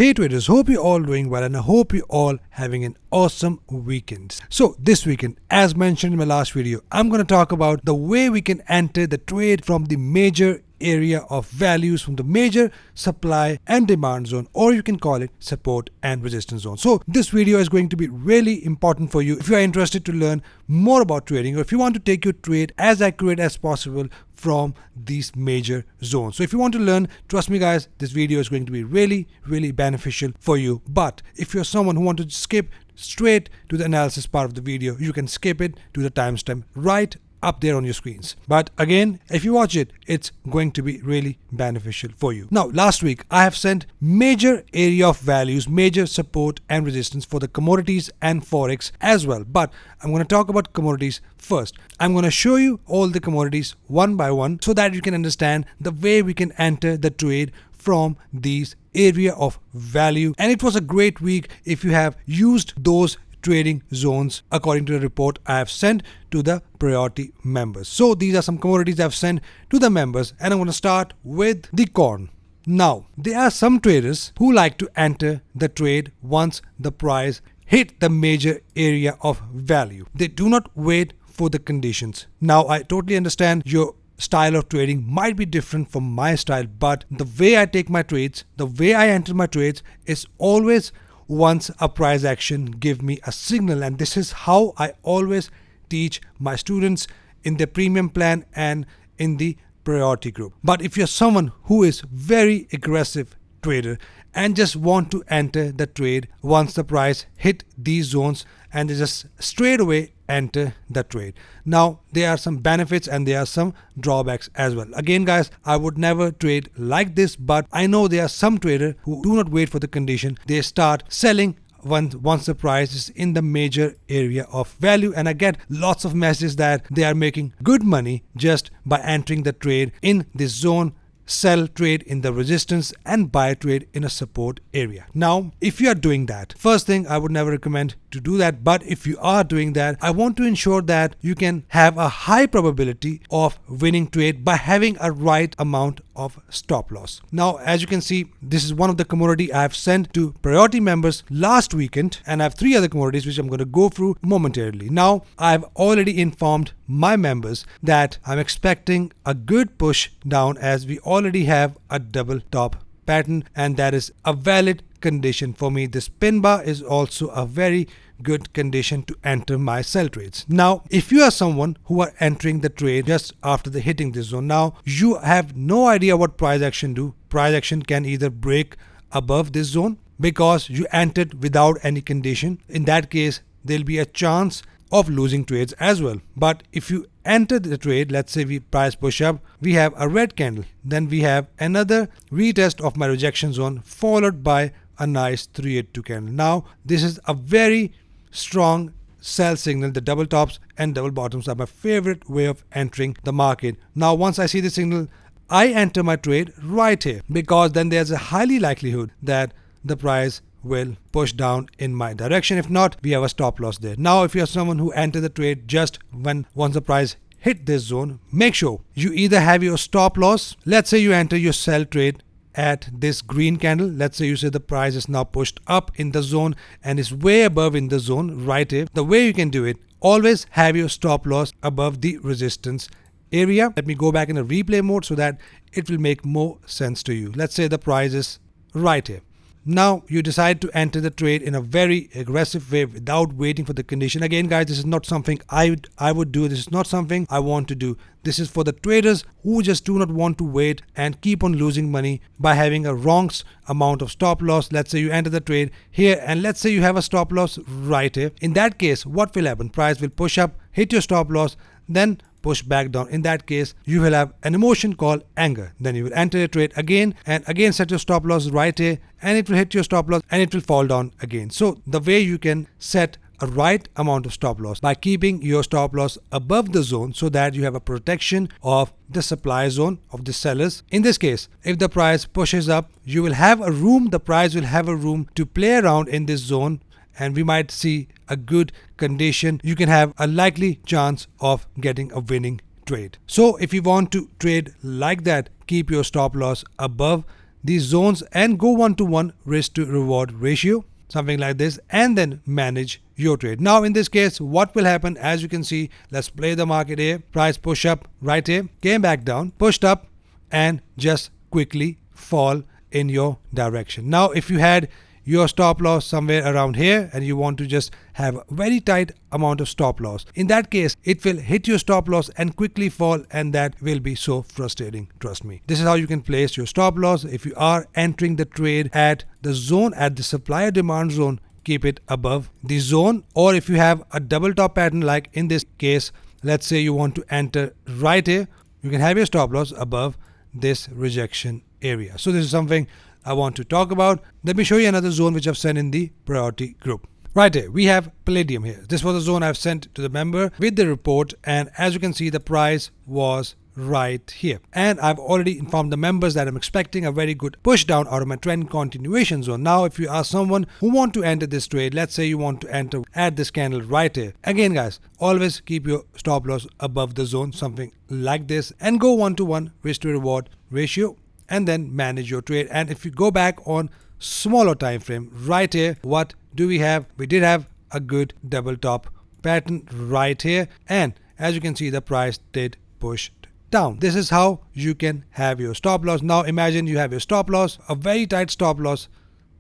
Hey traders, hope you're all doing well and I hope you're all having an awesome weekend. So this weekend, as mentioned in my last video, I'm going to talk about the way we can enter the trade from the major area of values, from the major supply and demand zone, or you can call it support and resistance zone. So this video is going to be really important for you if you are interested to learn more about trading, or if you want to take your trade as accurate as possible from these major zones. So if you want to learn, trust me guys, this video is going to be really beneficial for you. But if you're someone who wants to skip straight to the analysis part of the video, you can skip it to the timestamp right up there on your screens. But again, if you watch it, it's going to be really beneficial for you. Now, last week I have sent major area of values, major support and resistance for the commodities and forex as well. But I'm going to talk about commodities first. I'm going to show you all the commodities one by one so that you can understand the way we can enter the trade from these area of value. And it was a great week if you have used those trading zones according to the report I have sent to the priority members. So these are some commodities I've sent to the members, and I'm going to start with the corn. Now, there are some traders who like to enter the trade once the price hit the major area of value. They do not wait for the conditions. Now, I totally understand your style of trading might be different from my style, but the way I take my trades, the way I enter my trades is always once a price action give me a signal, and this is how I always teach my students in the premium plan and in the priority group. But if you're someone who is very aggressive trader and just want to enter the trade once the price hit these zones and they just straight away enter the trade. Now, there are some benefits and there are some drawbacks as well. Again guys, I would never trade like this, but I know there are some traders who do not wait for the condition. They start selling once the price is in the major area of value, and I get lots of messages that they are making good money just by entering the trade in this zone, sell trade in the resistance and buy trade in a support area. Now, if you are doing that, first thing, I would never recommend to do that, but if you are doing that, I want to ensure that you can have a high probability of winning trade by having a right amount of stop loss. Now, as you can see, this is one of the commodity I have sent to priority members last weekend, and I have 3 other commodities which I'm going to go through momentarily. Now, I've already informed my members that I'm expecting a good push down as we already have a double top pattern, and that is a valid condition for me. This pin bar is also a very good condition to enter my sell trades. Now, if you are someone who are entering the trade just after the hitting this zone, now you have no idea what price action do. Price action can either break above this zone because you entered without any condition. In that case, there'll be a chance of losing trades as well. But if you enter the trade, let's say we price push up, we have a red candle, then we have another retest of my rejection zone followed by a nice 382 candle. Now, this is a very strong sell signal. The double tops and double bottoms are my favorite way of entering the market. Now, once I see the signal, I enter my trade right here, because then there's a highly likelihood that the price will push down in my direction. If not, we have a stop loss there. Now, if you're someone who enter the trade just once the price hit this zone, make sure you either have your stop loss. Let's say you enter your sell trade at this green candle. Let's say you say the price is now pushed up in the zone and is way above in the zone right here. The way you can do it, always have your stop loss above the resistance area. Let me go back in a replay mode so that it will make more sense to you. Let's say the price is right here. Now you decide to enter the trade in a very aggressive way without waiting for the condition. Again guys, this is not something I would do. This is not something I want to do. This is for the traders who just do not want to wait and keep on losing money by having a wrong amount of stop loss. Let's say you enter the trade here and let's say you have a stop loss right here. In that case, what will happen? Price will push up, hit your stop loss, then push back down. In that case, you will have an emotion called anger. Then you will enter a trade again and again set your stop loss right here, and it will hit your stop loss and it will fall down again. So the way you can set a right amount of stop loss by keeping your stop loss above the zone so that you have a protection of the supply zone of the sellers. In this case, if the price pushes up, you will have a room, the price will have a room to play around in this zone, and we might see a good condition. You can have a likely chance of getting a winning trade. So if you want to trade like that, keep your stop loss above these zones and go 1-to-1 risk to reward ratio, something like this, and then manage your trade. Now in this case, what will happen, as you can see, let's play the market here. Price push up right here, came back down, pushed up, and just quickly fall in your direction. Now if you had your stop loss somewhere around here and you want to just have a very tight amount of stop loss, in that case it will hit your stop loss and quickly fall, and that will be so frustrating, trust me. This is how you can place your stop loss. If you are entering the trade at the zone, at the supply demand zone, keep it above the zone. Or if you have a double top pattern, like in this case, let's say you want to enter right here, you can have your stop loss above this rejection area. So this is something I want to talk about. Let me show you another zone which I've sent in the priority group. Right here, we have palladium here. This was the zone I've sent to the member with the report, and as you can see, the price was right here. And I've already informed the members that I'm expecting a very good push down out of my trend continuation zone. Now, if you are someone who want to enter this trade, let's say you want to enter at this candle right here. Again, guys, always keep your stop loss above the zone, something like this, and go 1-to-1 risk to reward ratio, and then manage your trade. And if you go back on smaller time frame right here, what do we have? We did have a good double top pattern right here, and as you can see, the price did push down. This is how you can have your stop loss. Now imagine you have your stop loss, a very tight stop loss,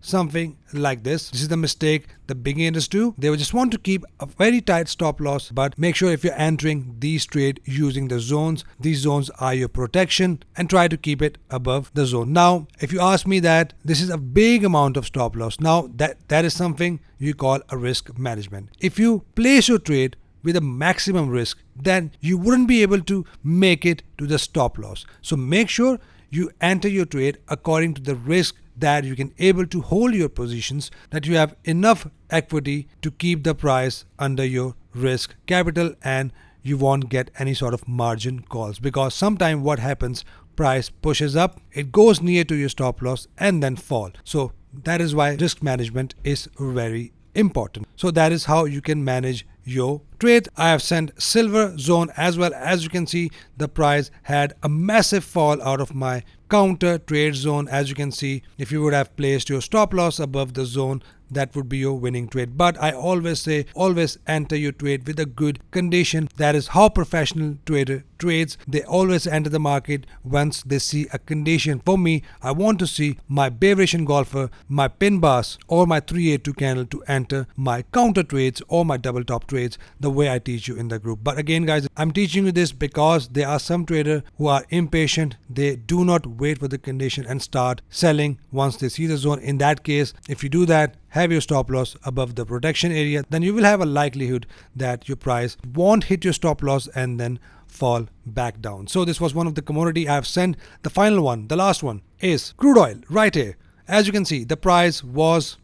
something like this. This is the mistake the beginners do. They will just want to keep a very tight stop loss, but make sure if you're entering these trade using the zones, these zones are your protection, and try to keep it above the zone. Now, if you ask me that this is a big amount of stop loss, now that is something you call a risk management. If you place your trade with a maximum risk, then you wouldn't be able to make it to the stop loss. So make sure you enter your trade according to the risk, that you can able to hold your positions, that you have enough equity to keep the price under your risk capital, and you won't get any sort of margin calls. Because sometimes what happens, price pushes up, it goes near to your stop loss and then fall. So that is why risk management is very important. So that is how you can manage your trade. I have sent silver zone as well. As you can see, the price had a massive fall out of my counter trade zone. As you can see, if you would have placed your stop loss above the zone, that would be your winning trade. But I always say, always enter your trade with a good condition. That is how professional trader trades. They always enter the market once they see a condition. For me, I want to see my bearish engulfer, my pin bars, or my 382 candle to enter my counter trades or my double top trades, the way I teach you in the group. But again, guys, I'm teaching you this because there are some traders who are impatient. They do not wait for the condition and start selling once they see the zone. In that case, if you do that, have your stop loss above the protection area, then you will have a likelihood that your price won't hit your stop loss and then fall back down. So this was one of the commodity I have sent. The final one, the last one, is crude oil right here. As you can see, the price was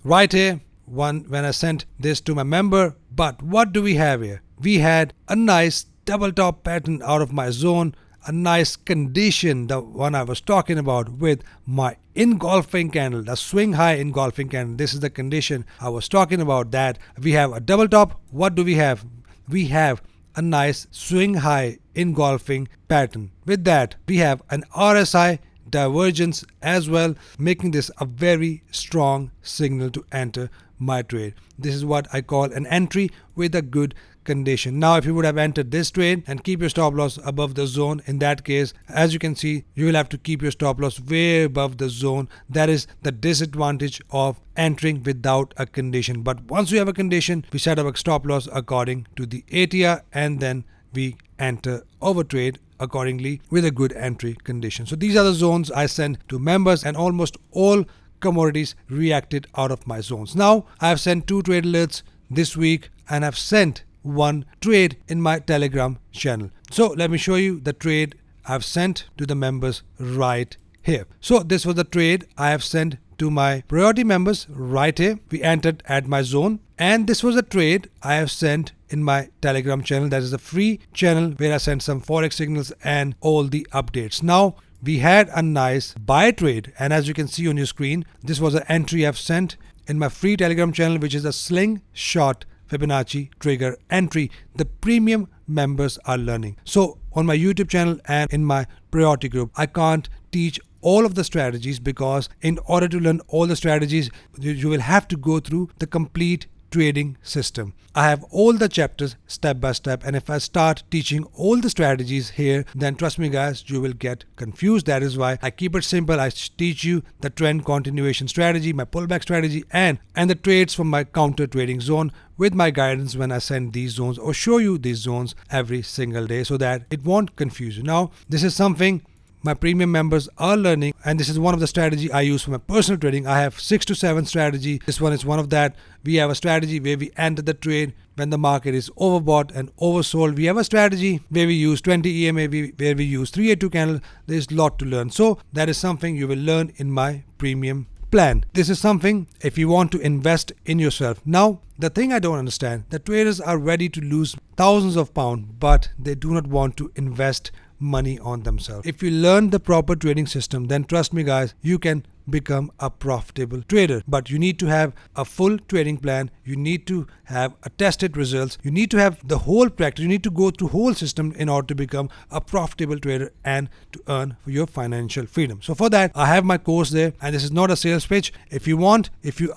right here when I sent this to my member. But what do we have here? We had a nice double top pattern out of my zone, a nice condition, the one I was talking about, with my engulfing candle, the swing high engulfing candle. This is the condition I was talking about, that we have a double top. What do we have? We have a nice swing high engulfing pattern. With that, we have an RSI divergence as well, making this a very strong signal to enter my trade. This is what I call an entry with a good condition. Now, if you would have entered this trade and keep your stop loss above the zone, in that case, as you can see, you will have to keep your stop loss way above the zone. That is the disadvantage of entering without a condition. But once you have a condition, we set up a stop loss according to the ATR, and then we enter our trade accordingly with a good entry condition. So these are the zones I sent to members, and almost all commodities reacted out of my zones. Now, I have sent 2 trade alerts this week, and I've sent 1 trade in my Telegram channel. So let me show you the trade I've sent to the members right here. So this was the trade I have sent to my priority members right here. We entered at my zone, and this was a trade I have sent in my Telegram channel. That is a free channel where I send some forex signals and all the updates. Now, we had a nice buy trade, and as you can see on your screen, this was an entry I've sent in my free Telegram channel, which is a slingshot Fibonacci trigger entry. The premium members are learning. So on my YouTube channel and in my priority group, I can't teach all of the strategies, because in order to learn all the strategies, you will have to go through the complete trading system. I have all the chapters step by step, and if I start teaching all the strategies here, then trust me guys, you will get confused. That is why I keep it simple. I teach you the trend continuation strategy, my pullback strategy, and the trades from my counter trading zone, with my guidance when I send these zones or show you these zones every single day, so that it won't confuse you. Now, this is something my premium members are learning, and this is one of the strategy I use for my personal trading. I have 6 to 7 strategy. This one is one of that. We have a strategy where we enter the trade when the market is overbought and oversold. We have a strategy where we use 20 EMA, where we use 382 candle. There's a lot to learn. So that is something you will learn in my premium plan. This is something if you want to invest in yourself. Now, the thing I don't understand, the traders are ready to lose thousands of pounds, but they do not want to invest money on themselves. If you learn the proper trading system, then trust me guys, you can become a profitable trader. But you need to have a full trading plan. You need to have a tested results. You need to have the whole practice. You need to go through whole system in order to become a profitable trader and to earn your financial freedom. So for that, I have my course there, and this is not a sales pitch. If you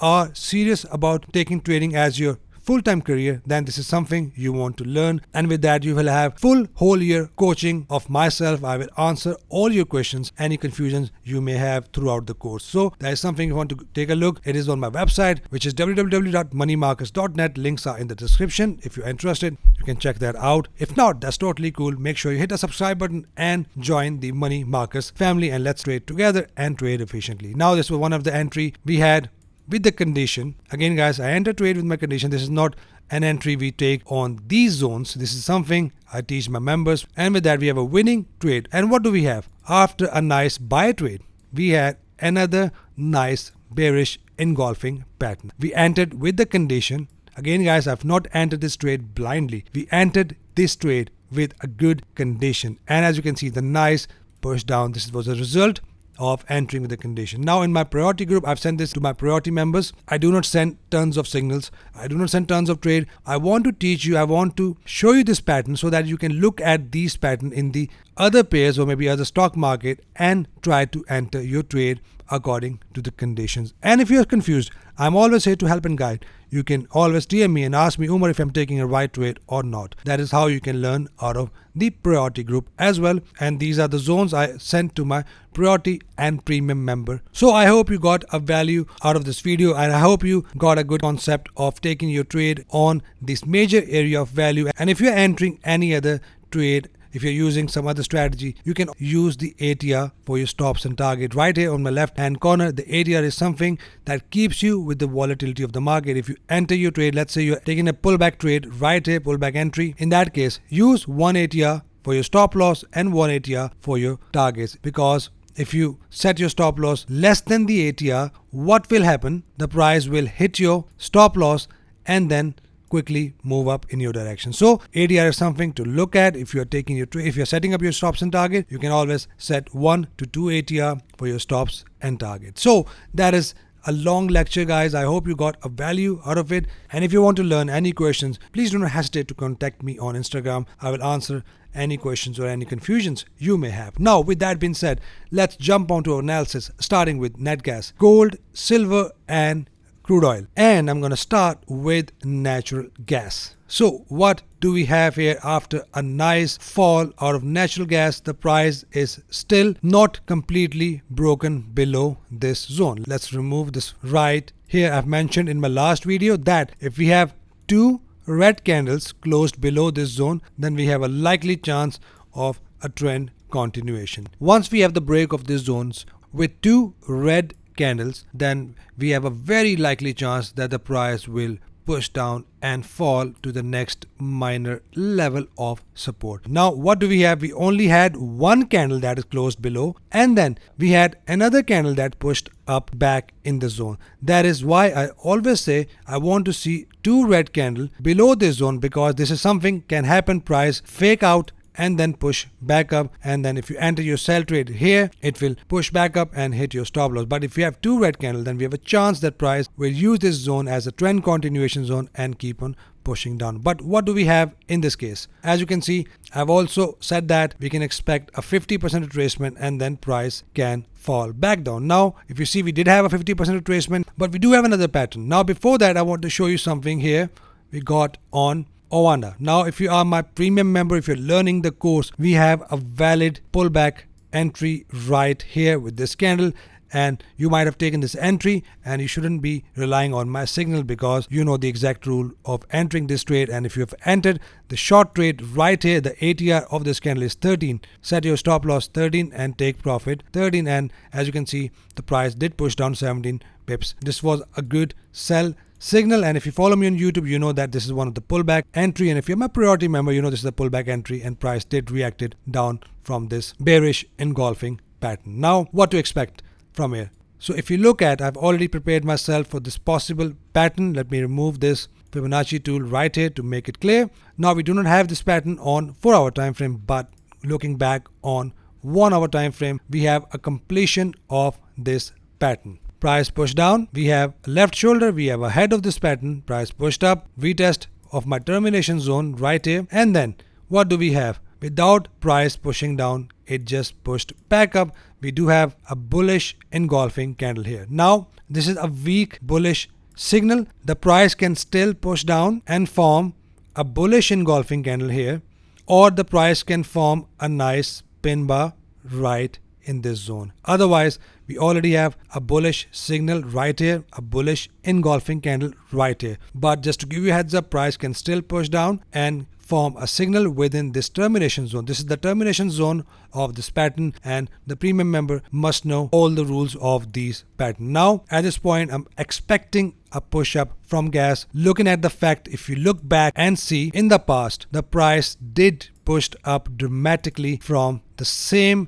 are serious about taking trading as your full-time career, then this is something you want to learn, and with that you will have full whole year coaching of myself. I will answer all your questions, any confusions you may have throughout the course. So that is something you want to take a look. It is on my website, which is www.moneymarkets.net. Links are in the description. If you're interested, you can check that out. If not, that's totally cool. Make sure you hit the subscribe button and join the Money Markets family, and let's trade together and trade efficiently. Now, this was one of the entry we had with the condition. Again guys, I enter trade with my condition. This is not an entry we take on these zones. This is something I teach my members, and with that we have a winning trade. And what do we have? After a nice buy trade, we had another nice bearish engulfing pattern. We entered with the condition. Again guys, I've not entered this trade blindly. We entered this trade with a good condition, and as you can see, the nice push down. This was a result of entering with the condition. Now in my priority group, I've sent this to my priority members. I do not send tons of signals. I do not send tons of trade. I want to teach you, I want to show you this pattern so that you can look at these pattern in the other pairs or maybe other stock market and try to enter your trade according to the conditions. And if you're confused, I'm always here to help and guide. You can always DM me and ask me, Umar, if I'm taking a right trade or not. That is how you can learn out of the priority group as well. And these are the zones I sent to my priority and premium member. So I hope you got a value out of this video, and I hope you got a good concept of taking your trade on this major area of value. And if you're entering any other trade, if you're using some other strategy, you can use the ATR for your stops and target. Right here on my left hand corner, the ATR is something that keeps you with the volatility of the market. If you enter your trade, let's say you're taking a pullback trade, right here, pullback entry. In that case, use one ATR for your stop loss and one ATR for your targets, because if you set your stop loss less than the ATR, what will happen? The price will hit your stop loss and then quickly move up in your direction. So ATR is something to look at if you're taking your trade. If you're setting up your stops and target, you can always set 1 to 2 ATR for your stops and target. So that is a long lecture guys. I hope you got a value out of it, and if you want to learn any questions, please do not hesitate to contact me on Instagram. I will answer any questions or any confusions you may have. Now with that being said, let's jump onto our analysis, starting with net gas, gold, silver and crude oil. And I'm going to start with natural gas. So what do we have here? After a nice fall out of natural gas, the price is still not completely broken below this zone. Let's remove this right here. I've mentioned in my last video that if we have two red candles closed below this zone, then we have a likely chance of a trend continuation. Once we have the break of these zones with two red candles, then we have a very likely chance that the price will push down and fall to the next minor level of support. Now what do we have? We only had one candle that is closed below, and then we had another candle that pushed up back in the zone. That is why I always say I want to see two red candles below this zone, because this is something can happen. Price fake out and then push back up, and then if you enter your sell trade here, it will push back up and hit your stop loss. But if you have two red candles, then we have a chance that price will use this zone as a trend continuation zone and keep on pushing down. But what do we have in this case? As you can see, I've also said that we can expect a 50% retracement and then price can fall back down. Now, if you see, we did have a 50% retracement, but we do have another pattern. Now, before that, I want to show you something here we got on Owanda. Now, if you are my premium member, if you're learning the course, we have a valid pullback entry right here with this candle. And you might have taken this entry, and you shouldn't be relying on my signal because you know the exact rule of entering this trade. And if you have entered the short trade right here, the ATR of this candle is 13. Set your stop loss 13 and take profit 13. And as you can see, the price did push down 17 pips. This was a good sell signal, and if you follow me on YouTube, you know that this is one of the pullback entry, and if you're my priority member, you know this is a pullback entry, and price did reacted down from this bearish engulfing pattern. Now, what to expect from here? So if you look at, I've already prepared myself for this possible pattern. Let me remove this Fibonacci tool right here to make it clear. Now, we do not have this pattern on 4-hour time frame, but looking back on 1-hour time frame, we have a completion of this pattern. Price pushed down, we have a left shoulder, we have a head of this pattern, price pushed up, retest of my termination zone right here, and then what do we have? Without price pushing down, it just pushed back up. We do have a bullish engulfing candle here. Now, this is a weak bullish signal. The price can still push down and form a bullish engulfing candle here, or the price can form a nice pin bar right in this zone. Otherwise, we already have a bullish signal right here, a bullish engulfing candle right here. But just to give you a heads up, price can still push down and form a signal within this termination zone. This is the termination zone of this pattern, and the premium member must know all the rules of these patterns. Now, at this point, I'm expecting a push up from gas. Looking at the fact, if you look back and see in the past, the price did push up dramatically from the same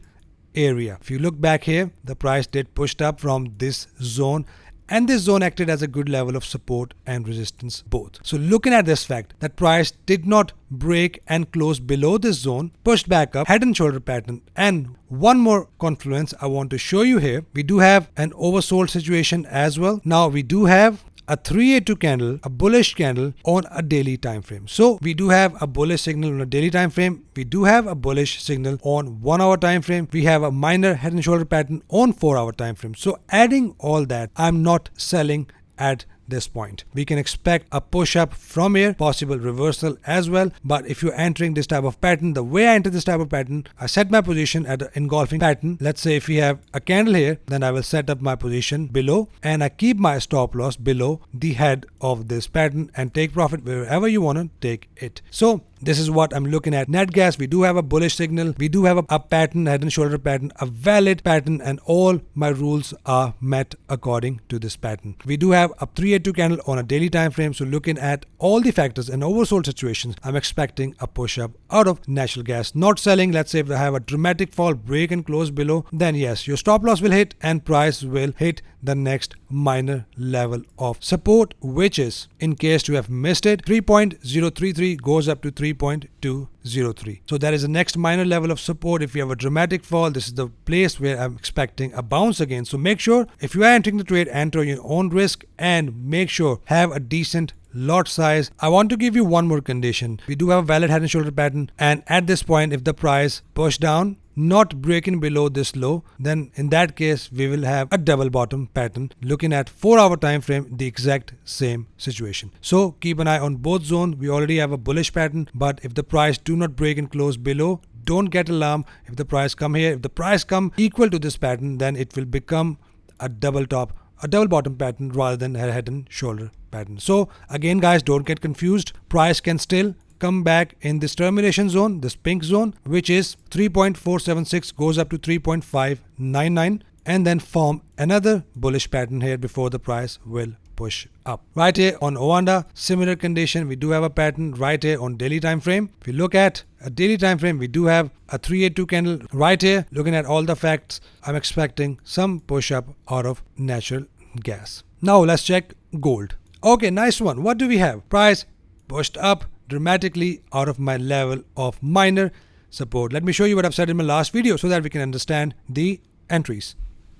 area. If you look back here, the price did pushed up from this zone, and this zone acted as a good level of support and resistance both. So looking at this fact that price did not break and close below this zone, pushed back up, head and shoulder pattern. And one more confluence I want to show you here. We do have an oversold situation as well. Now we do have a 382 candle, a bullish candle on a daily time frame. So we do have a bullish signal on a daily time frame. We do have a bullish signal on 1-hour time frame. We have a minor head and shoulder pattern on 4-hour time frame. So adding all that, I'm not selling at this point. We can expect a push up from here, possible reversal as well. But if you're entering this type of pattern, the way I enter this type of pattern, I set my position at an engulfing pattern. Let's say if we have a candle here, then I will set up my position below, and I keep my stop loss below the head of this pattern and take profit wherever you want to take it. So this is what I'm looking at. Net gas, we do have a bullish signal. We do have a pattern, head and shoulder pattern, a valid pattern, and all my rules are met according to this pattern. We do have a 382 candle on a daily time frame. So looking at all the factors and oversold situations, I'm expecting a push up out of natural gas. Not selling. Let's say if I have a dramatic fall, break and close below, then yes, your stop loss will hit and price will hit the next minor level of support, which is, in case you have missed it, 3.033 goes up to 3.203. So that is the next minor level of support. If you have a dramatic fall, this is the place where I'm expecting a bounce again. So make sure if you are entering the trade, enter your own risk and make sure have a decent lot size. I want to give you one more condition. We do have a valid head and shoulder pattern, and at this point, if the price push down, not breaking below this low, then in that case we will have a double bottom pattern. Looking at 4-hour time frame, the exact same situation. So keep an eye on both zones. We already have a bullish pattern, but if the price do not break and close below, don't get alarmed. If the price come here, if the price come equal to this pattern, then it will become a double bottom pattern rather than a head and shoulder pattern. So again guys, don't get confused. Price can still come back in this termination zone, this pink zone, which is 3.476 goes up to 3.599, and then form another bullish pattern here before the price will push up. Right here on Owanda, similar condition. We do have a pattern right here on daily time frame. If you look at a daily time frame, we do have a 382 candle right here. Looking at all the facts, I'm expecting some push up out of natural gas. Now let's check gold. Okay, nice one. What do we have? Price pushed up dramatically out of my level of minor support. Let me show you what I've said in my last video so that we can understand the entries.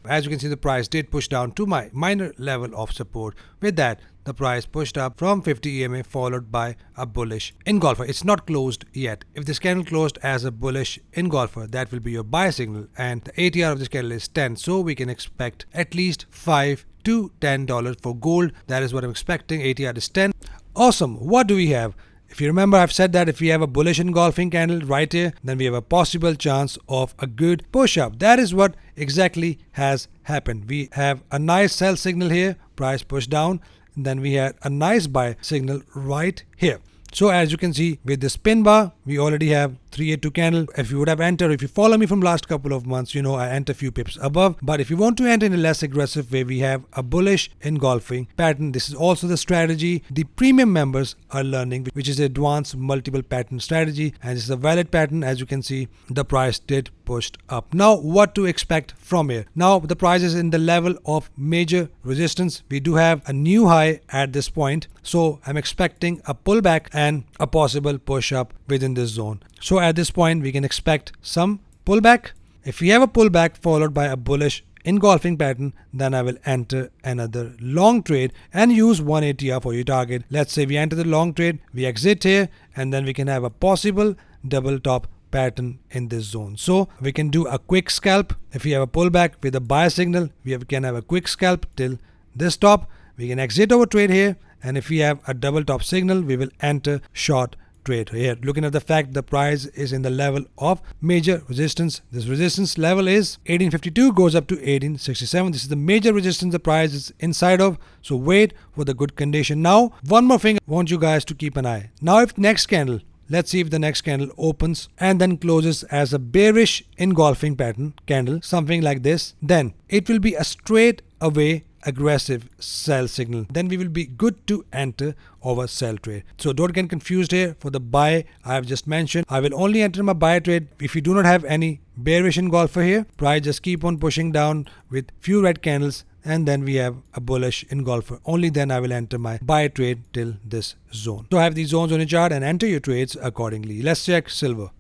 As you can see, the price did push down to my minor level of support. With that, the price pushed up from 50 EMA followed by a bullish engulfer. It's not closed yet. If this candle closed as a bullish engulfer, that will be your buy signal, and the ATR of this candle is 10, so we can expect at least $5 to $10 for gold. That is what I'm expecting. ATR is 10. Awesome. What do we have? If you remember, I've said that if we have a bullish engulfing candle right here, then we have a possible chance of a good push up. That is what exactly has happened. We have a nice sell signal here, price push down, and then we had a nice buy signal right here. So as you can see, with the spin bar, we already have 382 candle. If you would have entered, if you follow me from last couple of months, you know I enter a few pips above. But if you want to enter in a less aggressive way, we have a bullish engulfing pattern. This is also the strategy the premium members are learning, which is advanced multiple pattern strategy. And this is a valid pattern. As you can see, the price did pushed up. Now what to expect from here? Now the price is in the level of major resistance. We do have a new high at this point. So I'm expecting a pullback and a possible push up within this zone. So at this point, we can expect some pullback. If we have a pullback followed by a bullish engulfing pattern, then I will enter another long trade and use 1 ATR for your target. Let's say we enter the long trade, we exit here, and then we can have a possible double top pattern in this zone. So we can do a quick scalp. If we have a pullback with a buy signal, we can have a quick scalp till this top. We can exit our trade here, and if we have a double top signal, we will enter short trade here. Looking at the fact the price is in the level of major resistance. This resistance level is 1852, goes up to 1867. This is the major resistance the price is inside of. So wait for the good condition. Now one more thing I want you guys to keep an eye. Now if next candle, let's see if the next candle opens and then closes as a bearish engulfing pattern candle, something like this, then it will be a straight away aggressive sell signal. Then we will be good to enter our sell trade. So don't get confused here. For the buy I have just mentioned, I will only enter my buy trade if you do not have any bearish engulfer here. Price just keep on pushing down with few red candles, and then we have a bullish engulfer. Only then I will enter my buy trade till this zone. So I have these zones on your chart and enter your trades accordingly. Let's check silver.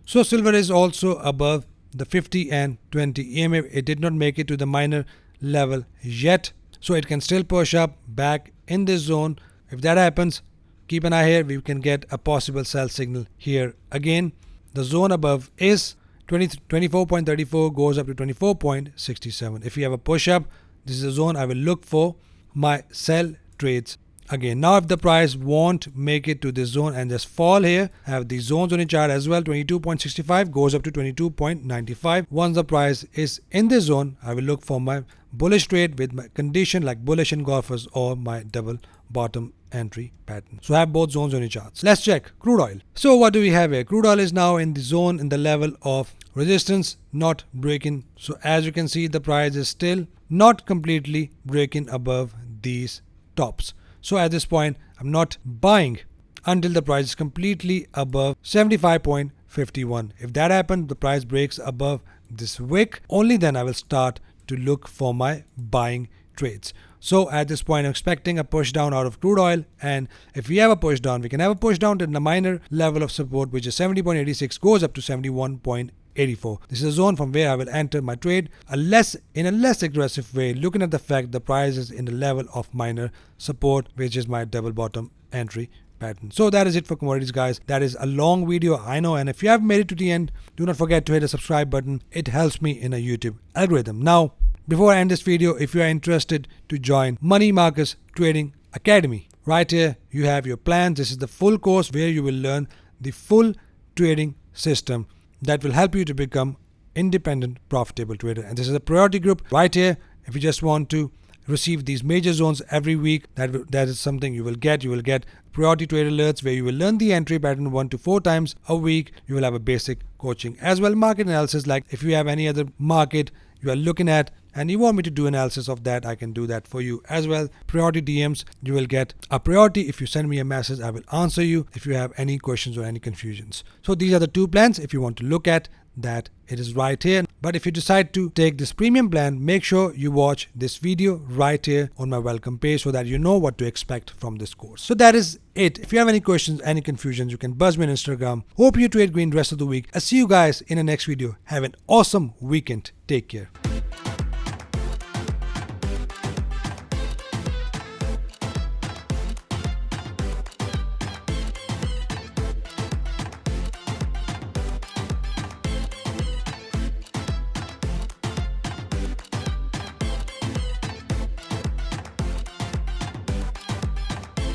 So silver is also above the 50 and 20 EMA. It did not make it to the minor level yet, so it can still push up back in this zone. If that happens, keep an eye here. We can get a possible sell signal here again. The zone above is 24.34, goes up to 24.67. If you have a push up, this is a zone I will look for my sell trades again. Now if the price won't make it to this zone and just fall here, I have these zones on the chart as well. 22.65 goes up to 22.95. Once the price is in this zone, I will look for my bullish trade with my condition like bullish engulfers or my double bottom entry pattern. So I have both zones on your charts. Let's check crude oil. So what do we have here? Crude oil is now in the zone in the level of resistance, not breaking. So as you can see, the price is still not completely breaking above these tops. So at this point, I'm not buying until the price is completely above 75.51. If that happens, the price breaks above this wick, only then I will start to look for my buying trades. So at this point, I'm expecting a push down out of crude oil, and if we have a push down, we can have a push down to the minor level of support, which is 70.86, goes up to 71.84. This is a zone from where I will enter my trade in a less aggressive way, looking at the fact the price is in the level of minor support, which is my double bottom entry pattern. So that is it for commodities, guys. That is a long video, I know, and if you have made it to the end, do not forget to hit the subscribe button. It helps me in a YouTube algorithm. Now, before I end this video, if you are interested to join Money Markets Trading Academy, right here you have your plans. This is the full course where you will learn the full trading system that will help you to become independent, profitable trader. And this is a priority group right here. If you just want to receive these major zones every week, that is something you will get. You will get priority trader alerts where you will learn the entry pattern 1 to 4 times a week. You will have a basic coaching as well. Market analysis, like if you have any other market you are looking at and you want me to do analysis of that, I can do that for you as well. Priority DMs, you will get a priority. If you send me a message, I will answer you if you have any questions or any confusions. So these are the two plans. If you want to look at that, it is right here. But if you decide to take this premium plan, make sure you watch this video right here on my welcome page so that you know what to expect from this course. So that is it. If you have any questions, any confusions, you can buzz me on Instagram. Hope you trade green rest of the week. I'll see you guys in the next video. Have an awesome weekend. Take care.